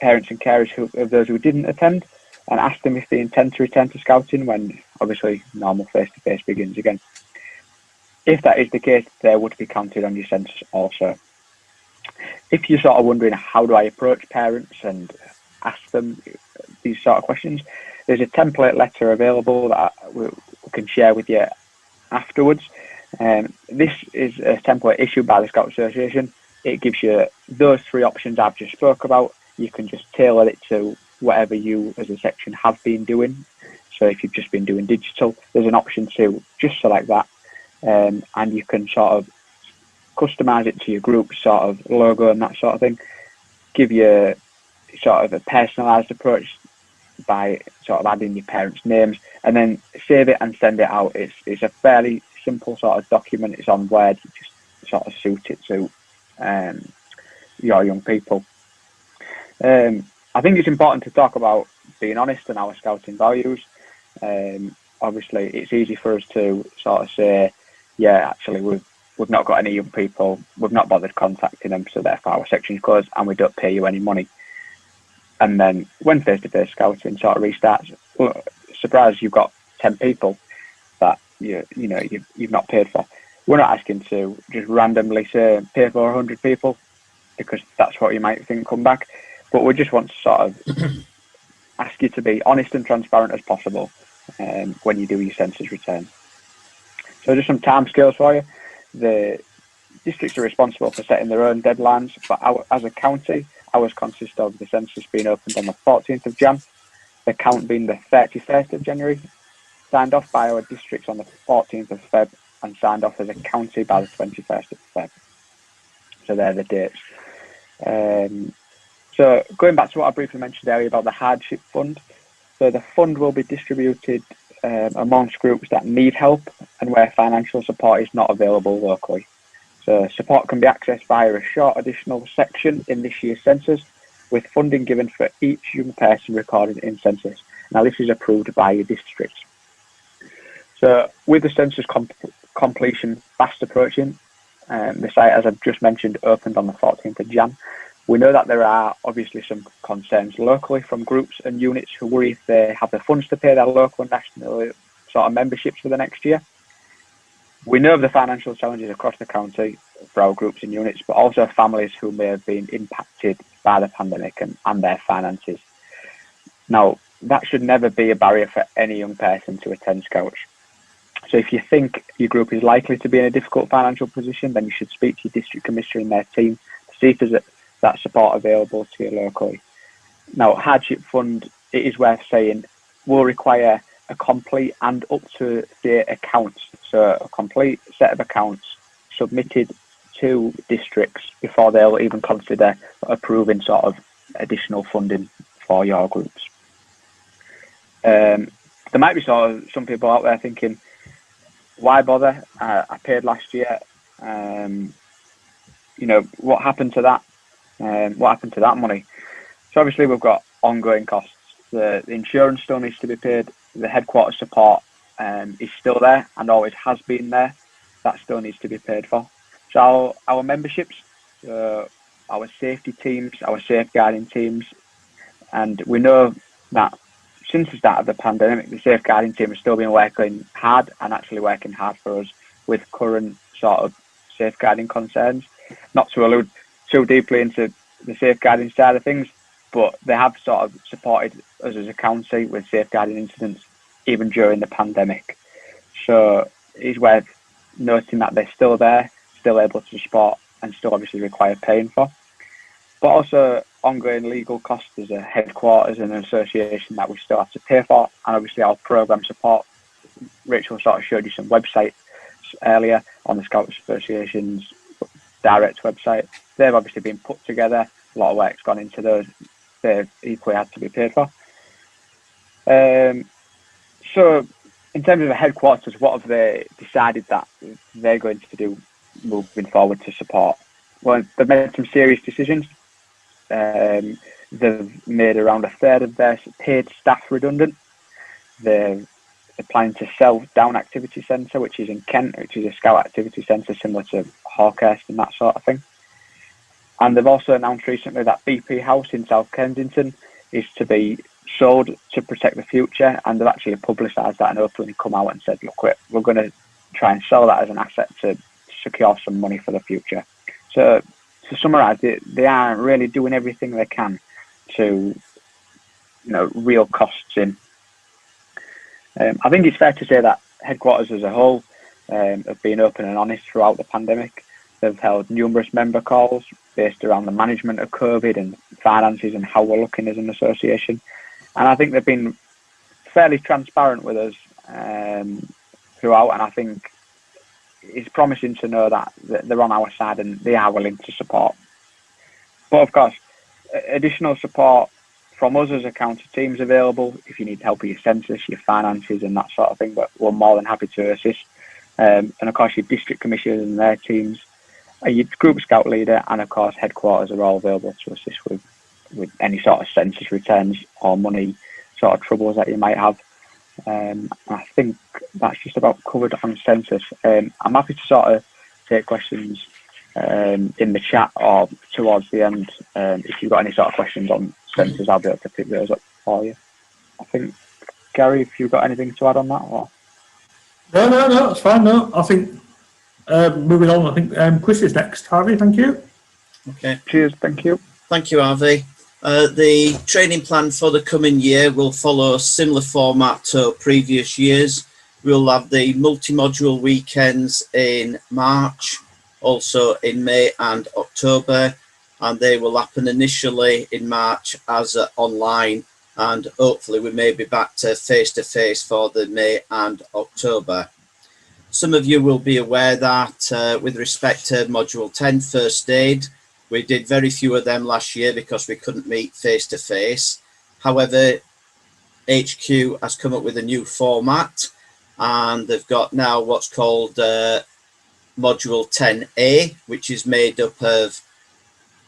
parents and carers of those who didn't attend and ask them if they intend to return to scouting when obviously normal face-to-face begins again. If that is the case, they would be counted on your census also. If you're sort of wondering, how do I approach parents and ask them these sort of questions, there's a template letter available that we can share with you afterwards. This is a template issued by the Scout Association. It gives you those 3 options I've just spoke about. You can just tailor it to whatever you as a section have been doing. So if you've just been doing digital, there's an option to just select that, and you can sort of customize it to your group sort of logo and that sort of thing. Give you sort of a personalized approach by sort of adding your parents' names, and then save it and send it out. It's a fairly simple sort of document. It's on Word. You just sort of suit it to your young people. I think it's important to talk about being honest and our scouting values. Obviously, it's easy for us to sort of say, yeah, actually, we've not got any young people. We've not bothered contacting them, so therefore our section's closed, and we don't pay you any money. And then when face-to-face scouting sort of restarts, well, surprise, you've got 10 people that you've not paid for. We're not asking to just randomly say pay for 100 people, because that's what you might think come back. But we just want to sort of ask you to be honest and transparent as possible when you do your census return. So just some timescales for you. The districts are responsible for setting their own deadlines, but as a county, ours consist of the census being opened on the 14th of Jan, the count being the 31st of January, signed off by our districts on the 14th of Feb, and signed off as a county by the 21st of Feb. So they're the dates. So going back to what I briefly mentioned earlier about the hardship fund, so the fund will be distributed amongst groups that need help and where financial support is not available locally. So support can be accessed via a short additional section in this year's census, with funding given for each young person recorded in census. Now this is approved by your district. So with the census completion fast approaching, the site, as I've just mentioned, opened on the 14th of Jan. We know that there are obviously some concerns locally from groups and units who worry if they have the funds to pay their local and national sort of memberships for the next year. We know of the financial challenges across the county for our groups and units, but also families who may have been impacted by the pandemic and their finances. Now, that should never be a barrier for any young person to attend Scouts. So if you think your group is likely to be in a difficult financial position, then you should speak to your district commissioner and their team to see if there's that support available to you locally. Now, hardship fund, it is worth saying, will require a complete and up-to-date accounts. So a complete set of accounts submitted to districts before they'll even consider approving sort of additional funding for your groups. There might be sort of some people out there thinking, why bother? I paid last year. What happened to that? What happened to that money? So obviously we've got ongoing costs. The insurance still needs to be paid. The headquarters support is still there and always has been there. That still needs to be paid for. So our memberships, our safety teams, our safeguarding teams, and we know that since the start of the pandemic, the safeguarding team has still been working hard for us with current sort of safeguarding concerns. Not to allude too deeply into the safeguarding side of things, but they have sort of supported us as a county with safeguarding incidents even during the pandemic. So it's worth noting that they're still there, still able to support, and still obviously require paying for. But also ongoing legal costs as a headquarters and an association that we still have to pay for, and obviously our programme support. Rachel sort of showed you some websites earlier on the Scouts Association's direct website. They've obviously been put together. A lot of work's gone into those. They've equally had to be paid for. So in terms of the headquarters, what have they decided that they're going to do moving forward to support? Well, they've made some serious decisions. They've made around a third of their paid staff redundant. They're planning to sell Down Activity Centre, which is in Kent, which is a Scout activity centre similar to Hawkhurst and that sort of thing. And they've also announced recently that BP House in South Kensington is to be sold to protect the future, and they've actually publicised that and openly come out and said, look, we're going to try and sell that as an asset to secure some money for the future. So to summarise, they are really doing everything they can to, reel costs in. I think it's fair to say that headquarters as a whole have been open and honest throughout the pandemic. They've held numerous member calls based around the management of COVID and finances and how we're looking as an association. And I think they've been fairly transparent with us throughout, and I think it's promising to know that they're on our side and they are willing to support. But of course, additional support from us as a county team is available if you need help with your census, your finances and that sort of thing, but we're more than happy to assist. And of course your district commissioners and their teams, your group scout leader and of course headquarters are all available to assist with any sort of census returns or money sort of troubles that you might have. I think that's just about covered on census. I'm happy to sort of take questions in the chat or towards the end. If you've got any sort of questions on census, I'll be able to pick those up for you. I think, Gary, if you've got anything to add on that? Or? No, that's fine. No, I think moving on, I think Chris is next. Harvey, thank you. Okay. Cheers, thank you. Thank you, Harvey. The training plan for the coming year will follow a similar format to previous years. We'll have the multi-module weekends in March, also in May and October, and they will happen initially in March as online, and hopefully we may be back to face-to-face for the May and October. Some of you will be aware that with respect to Module 10 First Aid, we did very few of them last year because we couldn't meet face-to-face. However, HQ has come up with a new format and they've got now what's called Module 10A, which is made up of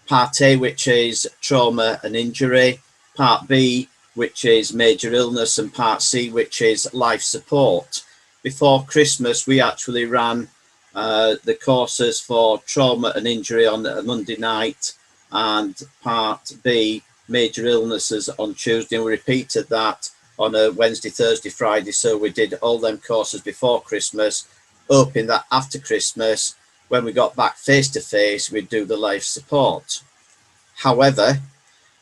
Part A, which is trauma and injury, Part B, which is major illness, and Part C, which is life support. Before Christmas, we actually ran the courses for trauma and injury on a Monday night and Part B, major illnesses, on Tuesday, and we repeated that on a Wednesday, Thursday, Friday. So we did all them courses before Christmas, hoping that after Christmas, when we got back face to face, we'd do the life support. However,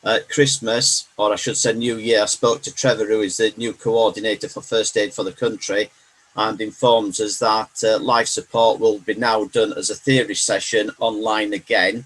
at Christmas, or I should say New Year, I spoke to Trevor, who is the new coordinator for first aid for the country, and informs us that life support will be now done as a theory session online again.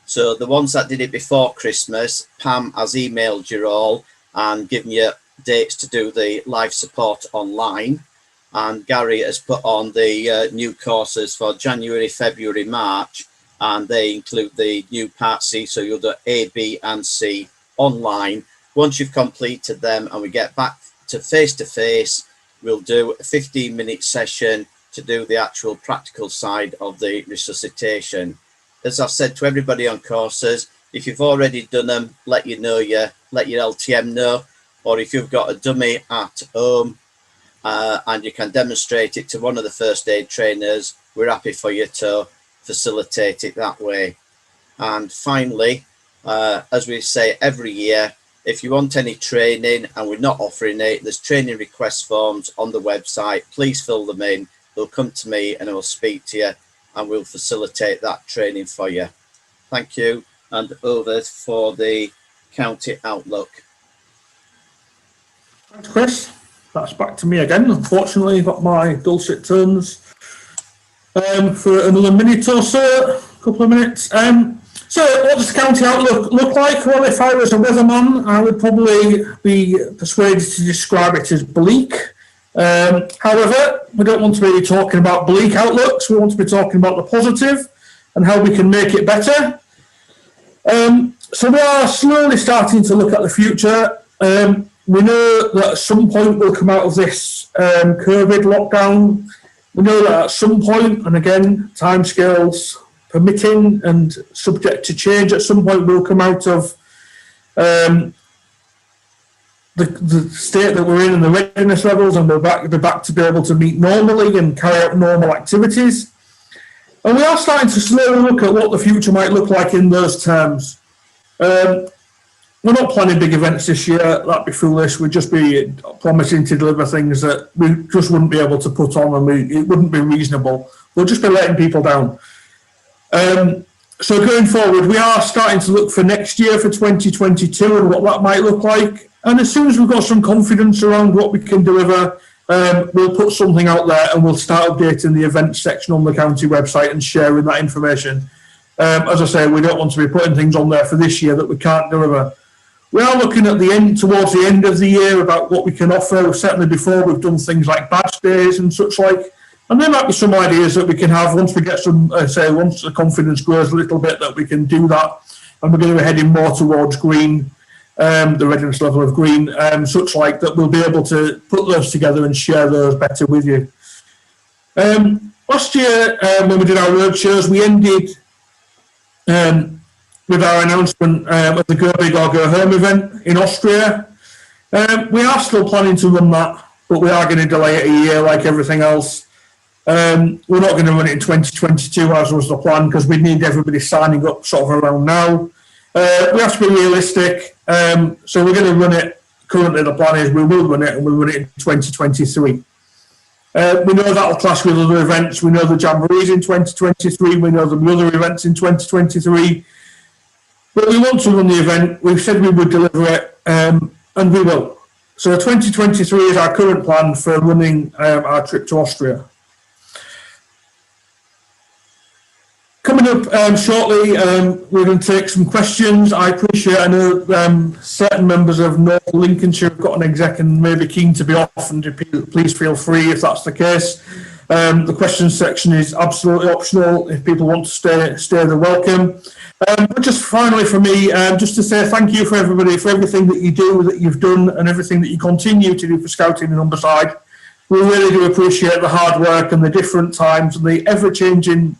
So the ones that did it before Christmas, Pam has emailed you all and given you dates to do the life support online. And Gary has put on the new courses for January, February, March, and they include the new Part C. So you'll do A, B and C online. Once you've completed them and we get back to face, we'll do a 15-minute session to do the actual practical side of the resuscitation. As I've said to everybody on courses, if you've already done them, let your LTM know, or if you've got a dummy at home and you can demonstrate it to one of the first aid trainers, we're happy for you to facilitate it that way. And finally, as we say every year, if you want any training and we're not offering it, there's training request forms on the website. Please fill them in. They'll come to me and I will speak to you and we'll facilitate that training for you. Thank you. And over for the county outlook. Thanks, Chris. That's back to me again. Unfortunately, I've got my dulcet tones for another minute or so, a couple of minutes. So what does the county outlook look like? Well, if I was a weatherman, I would probably be persuaded to describe it as bleak. However, we don't want to be talking about bleak outlooks. We want to be talking about the positive and how we can make it better. So we are slowly starting to look at the future. We know that at some point we'll come out of this COVID lockdown. We know that at some point, and again, timescales permitting and subject to change, at some point we'll come out of the state that we're in and the readiness levels, and we'll be back to be able to meet normally and carry out normal activities. And we are starting to slowly look at what the future might look like in those terms. We're not planning big events this year. That'd be foolish. We'd just be promising to deliver things that we just wouldn't be able to put on, and it wouldn't be reasonable. We'll just be letting people down. So going forward, we are starting to look for next year, for 2022, and what that might look like. And as soon as we've got some confidence around what we can deliver, we'll put something out there and we'll start updating the events section on the county website and sharing that information. As I say, we don't want to be putting things on there for this year that we can't deliver. We are looking at the end, towards the end of the year, about what we can offer. Certainly before, we've done things like badge days and such like. And there might be some ideas that we can have once we get some, once the confidence grows a little bit, that we can do that. And we're going to be heading more towards green, the readiness level of green, such like that we'll be able to put those together and share those better with you. Last year, when we did our road shows, we ended with our announcement of the Go Big or Go Home event in Austria. We are still planning to run that, but we are going to delay it a year like everything else. We're not going to run it in 2022 as was the plan, because we need everybody signing up sort of around now. We have to be realistic, so we're going to run it. Currently the plan is we will run it, and we'll run it in 2023. We know that'll clash with other events. We know the Jamboree's in 2023. We know the other events in 2023. But we want to run the event. We've said we would deliver it, and we will. So 2023 is our current plan for running our trip to Austria. Coming up shortly, we're going to take some questions. I know certain members of North Lincolnshire have got an exec and may be keen to be off, and please feel free if that's the case. The questions section is absolutely optional. If people want to stay, they're welcome. But just finally for me, just to say thank you for everybody, for everything that you do, that you've done, and everything that you continue to do for Scouting in Humberside. We really do appreciate the hard work and the different times and the ever-changing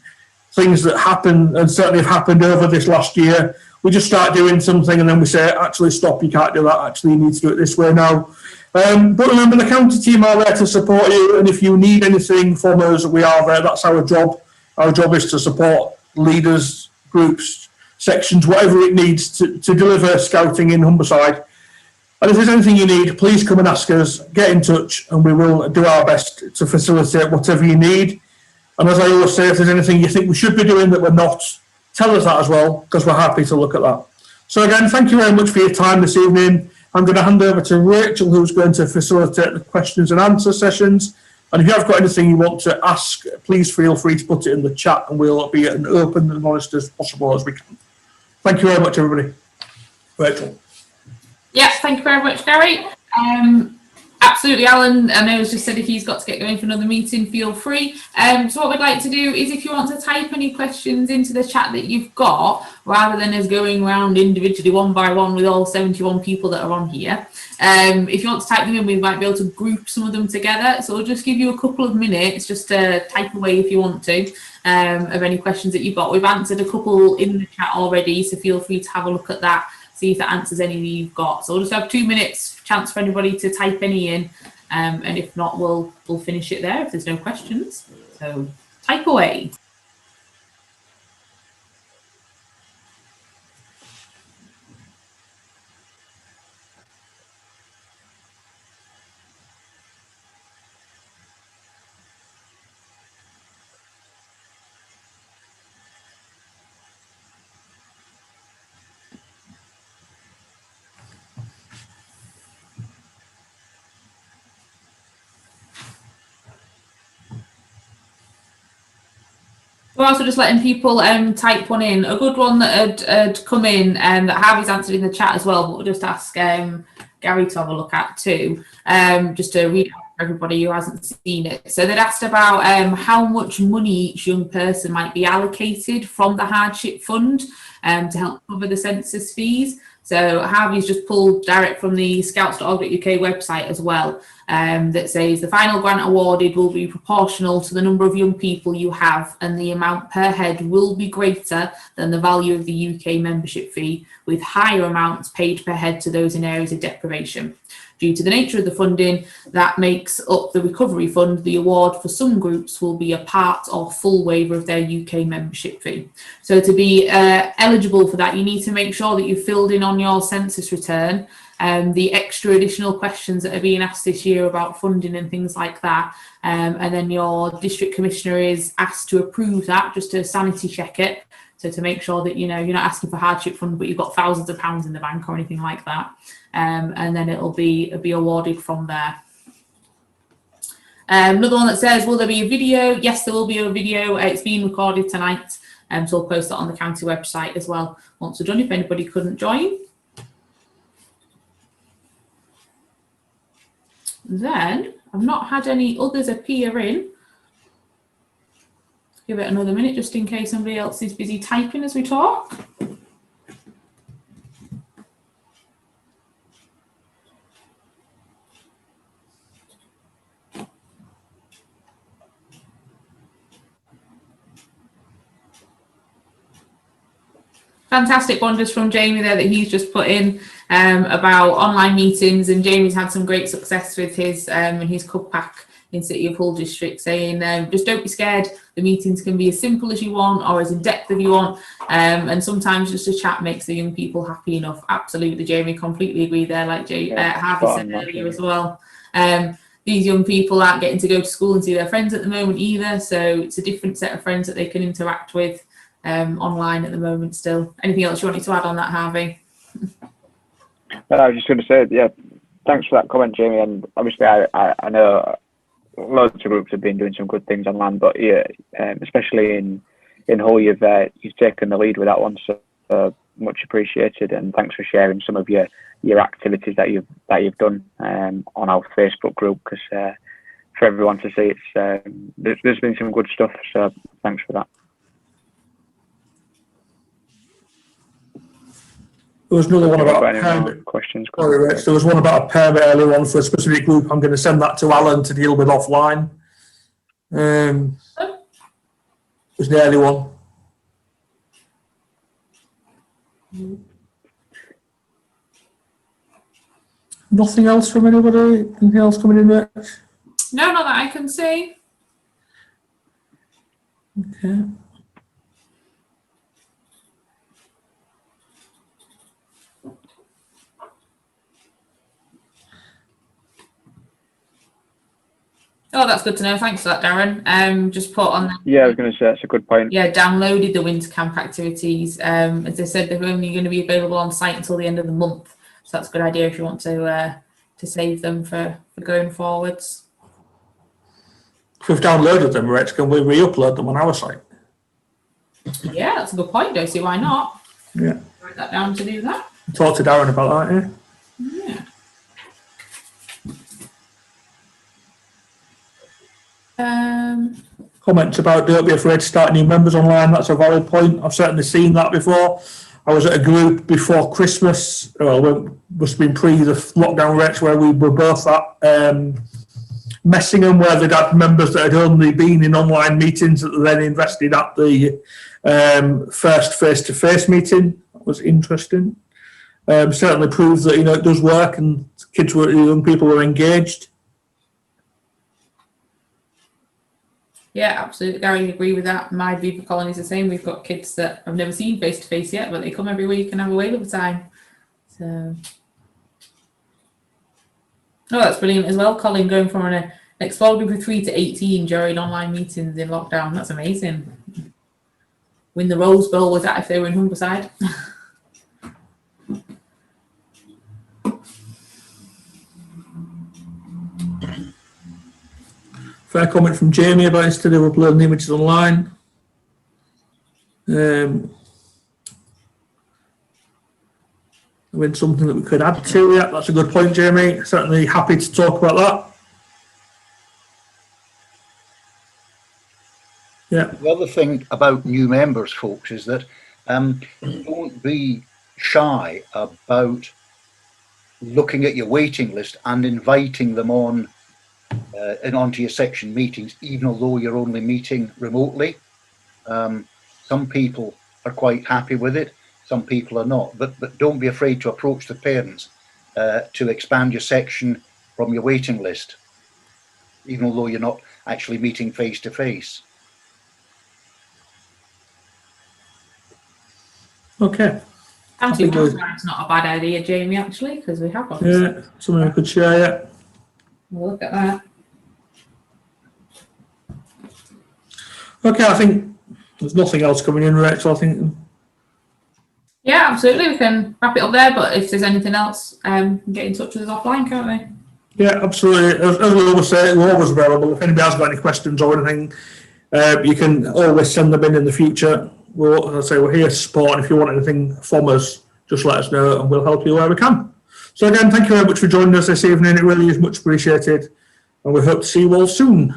things that happen, and certainly have happened over this last year. We just start doing something and then we say, actually stop, you can't do that, actually you need to do it this way now. But remember, the county team are there to support you, and if you need anything from us, we are there. That's our job. Our job is to support leaders, groups, sections, whatever it needs to deliver Scouting in Humberside. And if there's anything you need, please come and ask us, get in touch, and we will do our best to facilitate whatever you need. And as I always say, if there's anything you think we should be doing that we're not, tell us that as well, because we're happy to look at that. So again, thank you very much for your time this evening. I'm going to hand over to Rachel, who's going to facilitate the questions and answer sessions. And if you have got anything you want to ask, please feel free to put it in the chat, and we'll be as open and honest as possible as we can. Thank you very much, everybody. Rachel. Yeah, thank you very much, Gary. Absolutely, Alan. I know he's just said if he's got to get going for another meeting, feel free. So what we'd like to do is, if you want to type any questions into the chat that you've got, rather than us going around individually one by one with all 71 people that are on here, if you want to type them in, we might be able to group some of them together. So we'll just give you a couple of minutes just to type away if you want to, of any questions that you've got. We've answered a couple in the chat already, so feel free to have a look at that, see if that answers any that you've got. So we'll just have 2 minutes chance for anybody to type any in, and if not, we'll finish it there if there's no questions. So type away. We're also just letting people type one in. A good one that had come in, that Harvey's answered in the chat as well, but we'll just ask Gary to have a look at too, just to read out for everybody who hasn't seen it. So they'd asked about how much money each young person might be allocated from the hardship fund to help cover the census fees. So Harvey's just pulled direct from the scouts.org.uk website as well, that says the final grant awarded will be proportional to the number of young people you have, and the amount per head will be greater than the value of the UK membership fee, with higher amounts paid per head to those in areas of deprivation. Due to the nature of the funding that makes up the recovery fund, the award for some groups will be a part or full waiver of their UK membership fee. So to be eligible for that, you need to make sure that you've filled in on your census return the extra additional questions that are being asked this year about funding and things like that. And then your district commissioner is asked to approve that, just to sanity check it. So to make sure that, you know, you're not asking for hardship fund, but you've got thousands of pounds in the bank or anything like that. And then it'll be awarded from there. Another one that says, will there be a video? Yes, there will be a video. It's being recorded tonight. So we'll post that on the county website as well once we're done, if anybody couldn't join. Then I've not had any others appear in. Give it another minute just in case somebody else is busy typing as we talk. Fantastic one just from Jamie there that he's just put in about online meetings, and Jamie's had some great success with his and his cub pack in City of Hull district, saying just don't be scared, the meetings can be as simple as you want or as in depth as you want, and sometimes just a chat makes the young people happy enough. Absolutely, Jamie, completely agree there, like Harvey said earlier as well. These young people aren't getting to go to school and see their friends at the moment either, so it's a different set of friends that they can interact with online at the moment still. Anything else you wanted to add on that, Harvey? I was just going to say, yeah, thanks for that comment, Jamie. And obviously, I know loads of groups have been doing some good things online, but yeah, especially in Hull, you've taken the lead with that one, so much appreciated. And thanks for sharing some of your activities that you've done on our Facebook group, because for everyone to see, it's there's been some good stuff. So thanks for that. There was another one about permit questions. Sorry, Rich. There was one about a permit earlier on for a specific group. I'm going to send that to Alan to deal with offline. There's the early one. Nothing else from anybody? Anything else coming in, Rich? No, not that I can see. Okay. Oh, that's good to know. Thanks for that, Darren. Just put on. Yeah, I was going to say that's a good point. Yeah, downloaded the winter camp activities. As I said, they're only going to be available on site until the end of the month, so that's a good idea if you want to save them for going forwards. If we've downloaded them, Rich, can we re-upload them on our site? Yeah, that's a good point. Don't see why not. Yeah. Write that down to do that. Talk to Darren about that, yeah. Yeah. Comments about don't be afraid to start new members online. That's a valid point. I've certainly seen that before. I was at a group before Christmas, well, must have been pre the lockdown, Rich, where we were both at Messingham, where they'd had members that had only been in online meetings that they then invested at the first face-to-face meeting. That was interesting. Certainly proves that, it does work and young people were engaged. Yeah, absolutely. Gary, I agree with that. My Viva Colony is the same. We've got kids that I've never seen face to face yet, but they come every week and have a whale of a time. So, oh, that's brilliant as well. Colin going from an Explore Group of 3 to 18 during online meetings in lockdown. That's amazing. Win the Rose Bowl was that if they were in Humberside. Fair comment from Jamie about instead of uploading images online. With something that we could add to, yeah, that's a good point, Jamie. Certainly happy to talk about that. Yeah. The other thing about new members, folks, is that don't be shy about looking at your waiting list and inviting them on and onto your section meetings, even although you're only meeting remotely. Some people are quite happy with it, some people are not, but don't be afraid to approach the parents to expand your section from your waiting list, even although you're not actually meeting face to face. Okay. It's not a bad idea, Jamie, actually, because we have one. Yeah, something I could share, yeah. We'll look at that. Okay, I think there's nothing else coming in, Rachel. I think. Yeah, absolutely. We can wrap it up there, but if there's anything else, get in touch with us offline, can't we? Yeah, absolutely. As we always say, we're always available. If anybody has got any questions or anything, you can always send them in the future. As I say, we're here to support, and if you want anything from us, just let us know and we'll help you where we can. So again, thank you very much for joining us this evening. It really is much appreciated, and we hope to see you all soon.